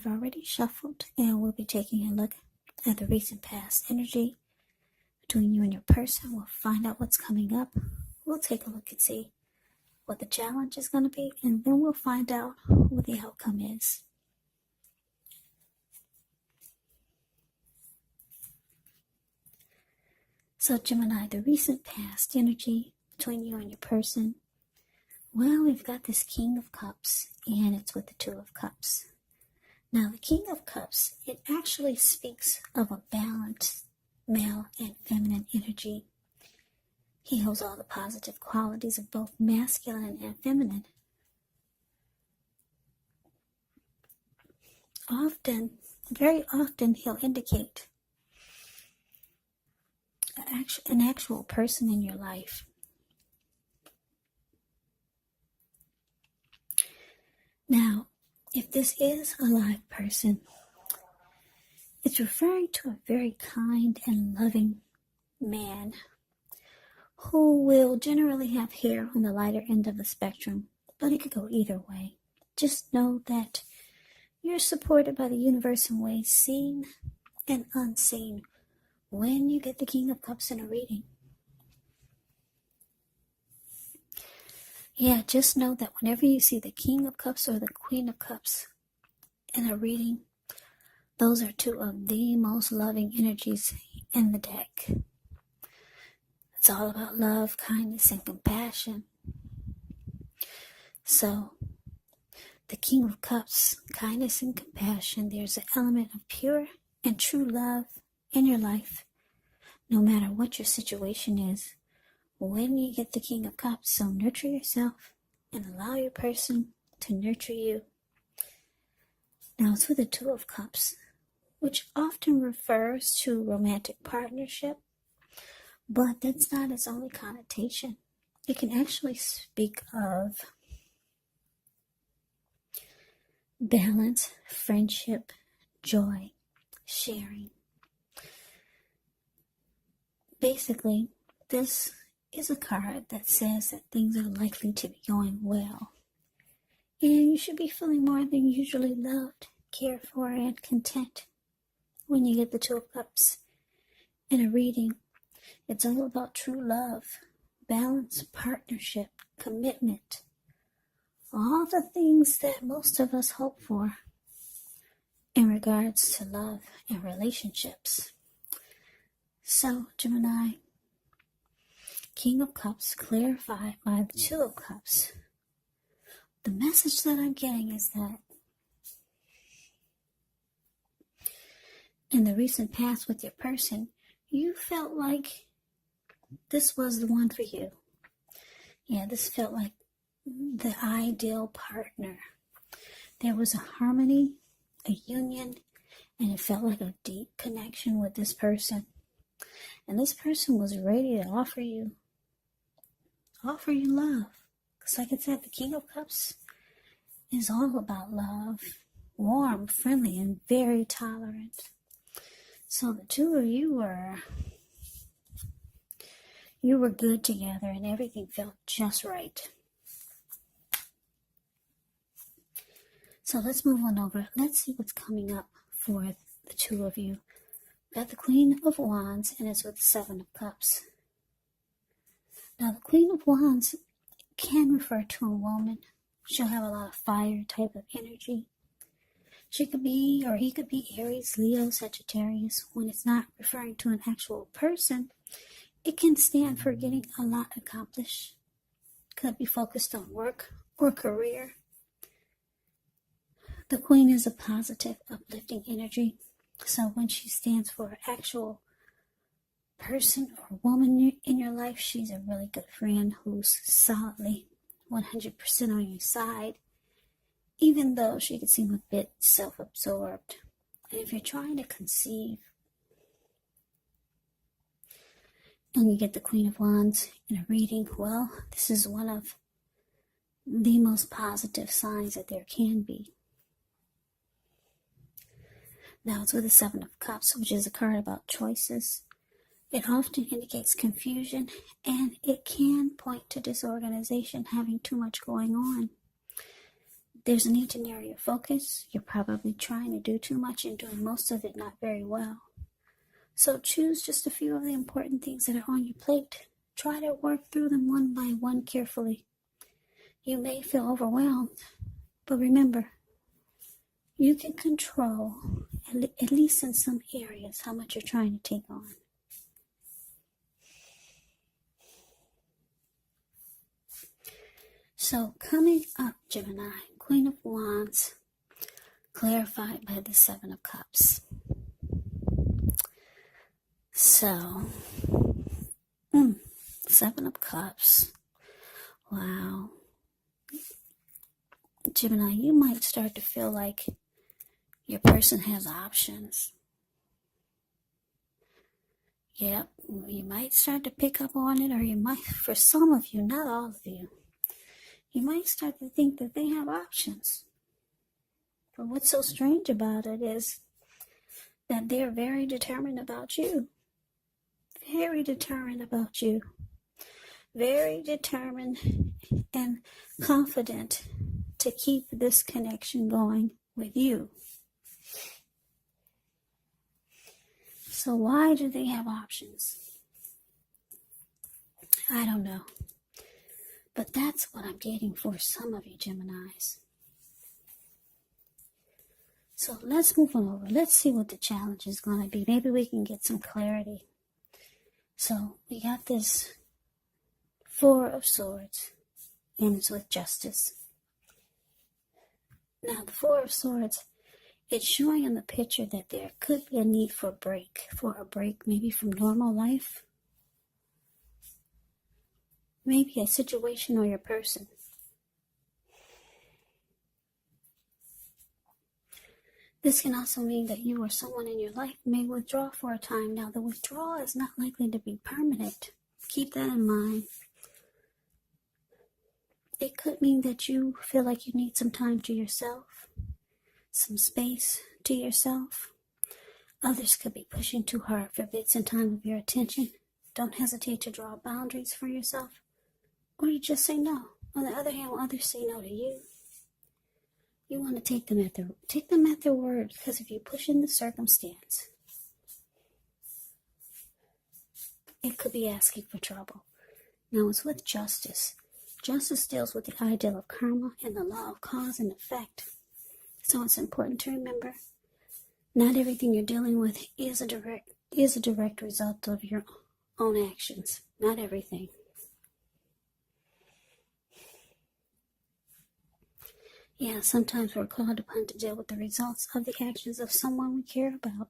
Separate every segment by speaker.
Speaker 1: I've already shuffled, and we'll be taking a look at the recent past energy between you and your person. We'll find out what's coming up. We'll take a look and see what the challenge is going to be, and then we'll find out what the outcome is. So Gemini, the recent past energy between you and your person. Well, we've got this King of Cups, and it's with the Two of Cups. Now, the King of Cups, it actually speaks of a balanced male and feminine energy. He holds all the positive qualities of both masculine and feminine. Very often, he'll indicate an actual person in your life. Now, if this is a live person, it's referring to a very kind and loving man who will generally have hair on the lighter end of the spectrum, but it could go either way. Just know that you're supported by the universe in ways seen and unseen when you get the King of Cups in a reading. Yeah, just know that whenever you see the King of Cups or the Queen of Cups in a reading, those are two of the most loving energies in the deck. It's all about love, kindness, and compassion. So, the King of Cups, kindness and compassion, there's an element of pure and true love in your life, no matter what your situation is. When you get the King of Cups, so nurture yourself and allow your person to nurture you. Now it's with the Two of Cups, which often refers to romantic partnership, but that's not its only connotation. It can actually speak of balance, friendship, joy, sharing. Basically, this is a card that says that things are likely to be going well. And you should be feeling more than usually loved, cared for, and content when you get the Two of Cups in a reading. It's all about true love, balance, partnership, commitment. All the things that most of us hope for in regards to love and relationships. So, Gemini, King of Cups clarified by the Two of Cups. The message that I'm getting is that in the recent past with your person, you felt like this was the one for you. Yeah, this felt like the ideal partner. There was a harmony, a union, and it felt like a deep connection with this person. And this person was ready to offer you love. Because like I said, the King of Cups is all about love. Warm, friendly, and very tolerant. So the two of you were good together and everything felt just right. So let's move on over. Let's see what's coming up for the two of you. We've got the Queen of Wands, and it's with the Seven of Cups. Now, the Queen of Wands can refer to a woman. She'll have a lot of fire type of energy. She could be, or he could be Aries, Leo, Sagittarius. When it's not referring to an actual person, it can stand for getting a lot accomplished. Could be focused on work or career. The Queen is a positive, uplifting energy. So when she stands for an actual person or woman in your life, she's a really good friend who's solidly 100% on your side, even though she could seem a bit self-absorbed. And if you're trying to conceive and you get the Queen of Wands in a reading, well, this is one of the most positive signs that there can be. Now it's with the Seven of Cups, which is a card about choices. It often indicates confusion, and it can point to disorganization, having too much going on. There's a need to narrow your focus. You're probably trying to do too much and doing most of it not very well. So choose just a few of the important things that are on your plate. Try to work through them one by one carefully. You may feel overwhelmed, but remember, you can control, at least in some areas, how much you're trying to take on. So coming up, Gemini, Queen of Wands, clarified by the Seven of Cups. So, Seven of Cups. Wow. Gemini, you might start to feel like your person has options. Yep, you might start to pick up on it, or you might, for some of you, not all of you, you might start to think that they have options. But what's so strange about it is that they're very determined about you. Very determined about you. Very determined and confident to keep this connection going with you. So why do they have options? I don't know. But that's what I'm getting for some of you Geminis. So let's move on over. Let's see what the challenge is going to be. Maybe we can get some clarity. So we got this Four of Swords, and it's with justice. Now the Four of Swords, it's showing in the picture that there could be a need for a break, maybe from normal life. Maybe a situation or your person. This can also mean that you or someone in your life may withdraw for a time. Now, the withdrawal is not likely to be permanent. Keep that in mind. It could mean that you feel like you need some time to yourself, some space to yourself. Others could be pushing too hard for bits and time of your attention. Don't hesitate to draw boundaries for yourself. Or you just say no. On the other hand, when others say no to you, you want to take them at their word, because if you push in the circumstance, it could be asking for trouble. Now it's with justice. Justice deals with the ideal of karma and the law of cause and effect. So it's important to remember, not everything you're dealing with is a direct result of your own actions. Not everything. Yeah, sometimes we're called upon to deal with the results of the actions of someone we care about.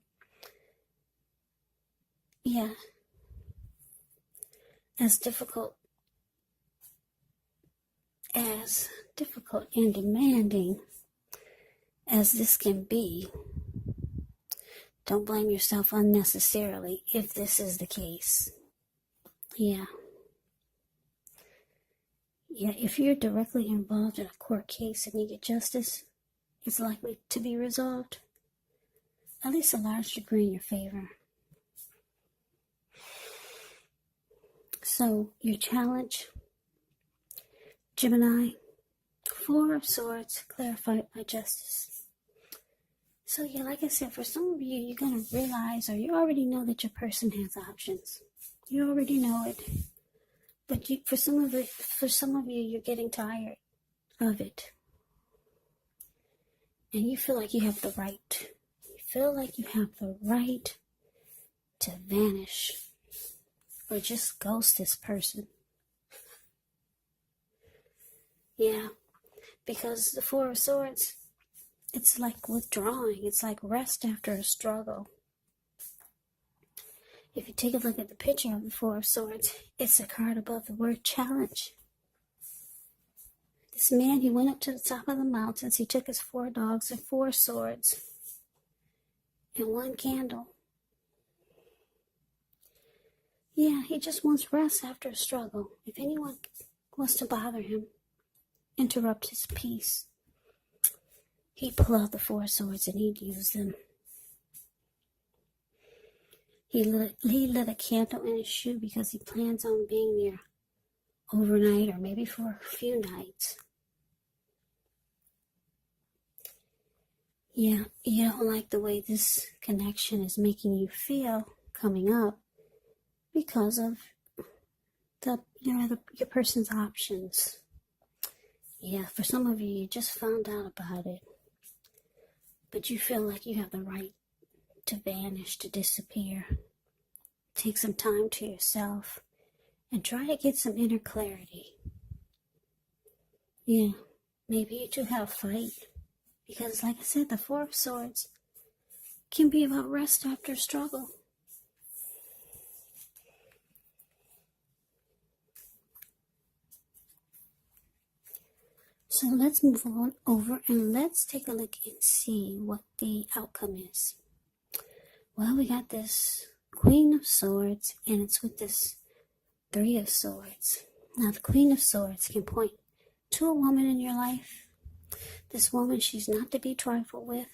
Speaker 1: Yeah. As difficult and demanding as this can be, don't blame yourself unnecessarily if this is the case. Yeah, if you're directly involved in a court case and you get justice, it's likely to be resolved, at least a large degree in your favor. So, your challenge, Gemini, Four of Swords, clarified by justice. So, yeah, like I said, for some of you, you're going to realize, or you already know that your person has options. You already know it. But for some of you, you're getting tired of it. And you feel like you have the right. You feel like you have the right to vanish or just ghost this person. Yeah, because the Four of Swords, it's like withdrawing. It's like rest after a struggle. If you take a look at the picture of the Four of Swords, it's a card above the word challenge. This man, he went up to the top of the mountains. He took his 4 dogs and 4 swords and 1 candle. Yeah, he just wants rest after a struggle. If anyone wants to bother him, interrupt his peace, he'd pull out the 4 swords and he'd use them. He lit a candle in his shoe because he plans on being there overnight or maybe for a few nights. Yeah, you don't like the way this connection is making you feel coming up because of your person's options. Yeah, for some of you, you just found out about it, but you feel like you have the right to vanish, to disappear. Take some time to yourself and try to get some inner clarity. Yeah, maybe you two have a fight, because like I said, the Four of Swords can be about rest after struggle. So let's move on over and let's take a look and see what the outcome is. Well, we got this Queen of Swords, and it's with this Three of Swords. Now, the Queen of Swords can point to a woman in your life. This woman, she's not to be trifled with.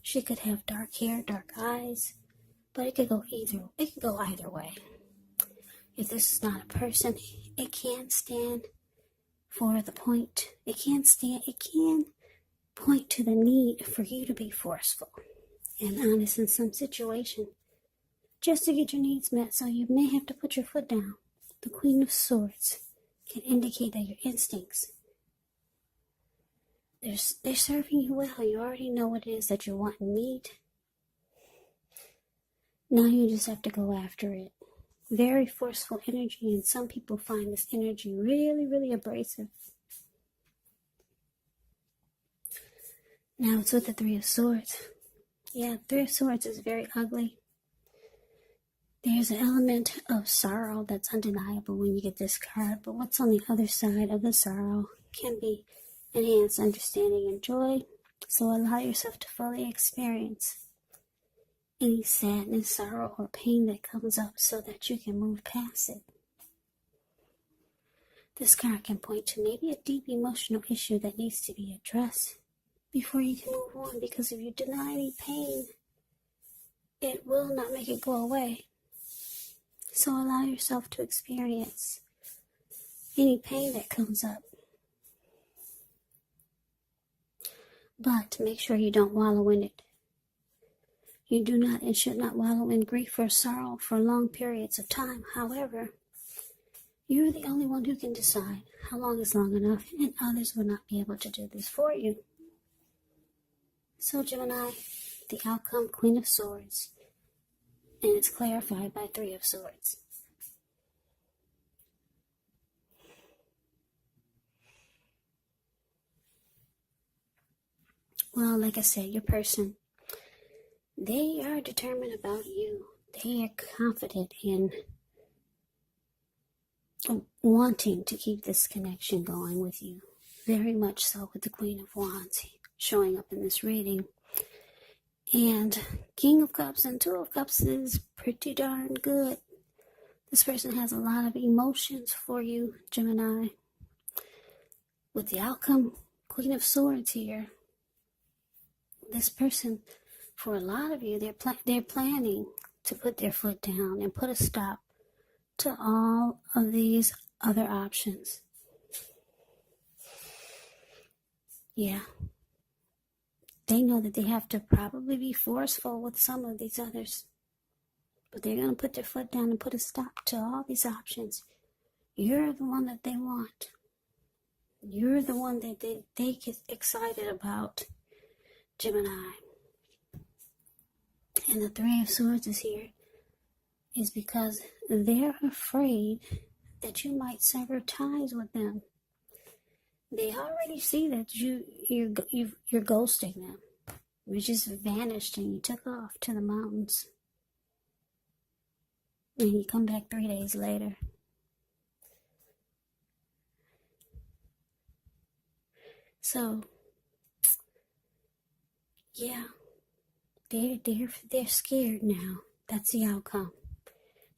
Speaker 1: She could have dark hair, dark eyes, but it could go either way. If this is not a person, it can stand for the point. It can point to the need for you to be forceful and honest in some situation just to get your needs met, so you may have to put your foot down. The Queen of Swords can indicate that your instincts, they're serving you well. You already know what it is that you want and need. Now you just have to go after it. Very forceful energy, and some people find this energy really, really abrasive. Now it's with the Three of Swords. Yeah, Three of Swords is very ugly. There's an element of sorrow that's undeniable when you get this card, but what's on the other side of the sorrow can be enhanced understanding and joy. So allow yourself to fully experience any sadness, sorrow, or pain that comes up so that you can move past it. This card can point to maybe a deep emotional issue that needs to be addressed before you can move on, because if you deny any pain, it will not make it go away. So allow yourself to experience any pain that comes up. But make sure you don't wallow in it. You do not and should not wallow in grief or sorrow for long periods of time. However, you're the only one who can decide how long is long enough, and others will not be able to do this for you. So Gemini, the outcome, Queen of Swords, and it's clarified by Three of Swords. Well, like I said, your person, they are determined about you. They are confident in wanting to keep this connection going with you. Very much so, with the Queen of Wands showing up in this reading. And King of Cups and Two of Cups is pretty darn good. This person has a lot of emotions for you, Gemini. With the outcome, Queen of Swords here. This person, for a lot of you, they're planning to put their foot down and put a stop to all of these other options. Yeah. They know that they have to probably be forceful with some of these others, but they're going to put their foot down and put a stop to all these options. You're the one that they want. You're the one that they get excited about, Gemini. And the Three of Swords is here is because they're afraid that you might sever ties with them. They already see that you're ghosting them. You just vanished and you took off to the mountains. And you come back 3 days later. So, yeah, they're scared now. That's the outcome.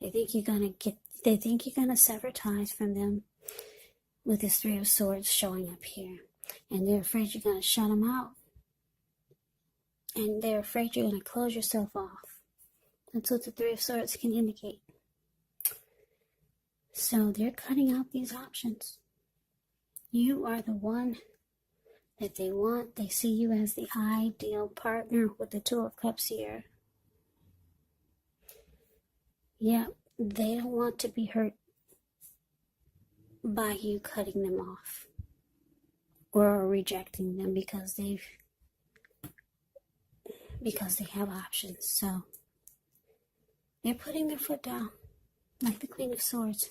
Speaker 1: They think you're gonna sever ties from them with this Three of Swords showing up here. And they're afraid you're gonna shut them out. And they're afraid you're gonna close yourself off. That's what the Three of Swords can indicate. So they're cutting out these options. You are the one that they want. They see you as the ideal partner with the Two of Cups here. Yeah, they don't want to be hurt by you cutting them off or rejecting them because they have options. So they're putting their foot down like the Queen of Swords.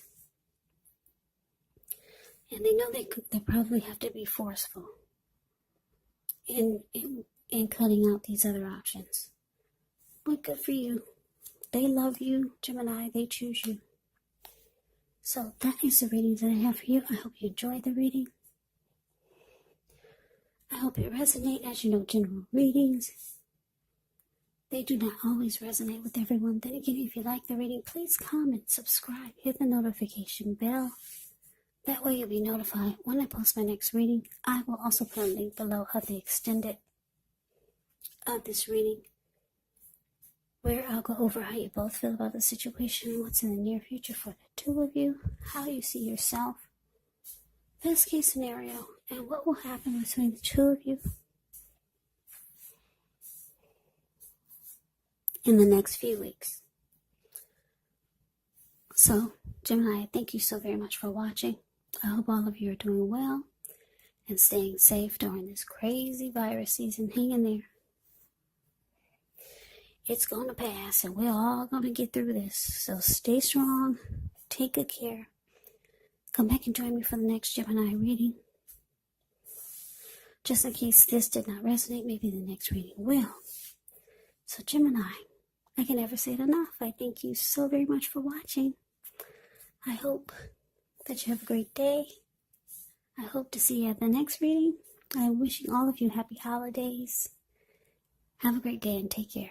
Speaker 1: And they know they probably have to be forceful in cutting out these other options. But good for you. They love you, Gemini. They choose you. So that is the reading that I have for you. I hope you enjoyed the reading. I hope it resonates. As you know, general readings, they do not always resonate with everyone. Then again, if you like the reading, please comment, subscribe, hit the notification bell. That way you'll be notified when I post my next reading. I will also put a link below of the extended of this reading, where I'll go over how you both feel about the situation, what's in the near future for the two of you, how you see yourself, best case scenario, and what will happen between the two of you in the next few weeks. So, Gemini, thank you so very much for watching. I hope all of you are doing well and staying safe during this crazy virus season. Hang in there. It's going to pass, and we're all going to get through this. So stay strong. Take good care. Come back and join me for the next Gemini reading. Just in case this did not resonate, maybe the next reading will. So Gemini, I can never say it enough. I thank you so very much for watching. I hope that you have a great day. I hope to see you at the next reading. I'm wishing all of you happy holidays. Have a great day and take care.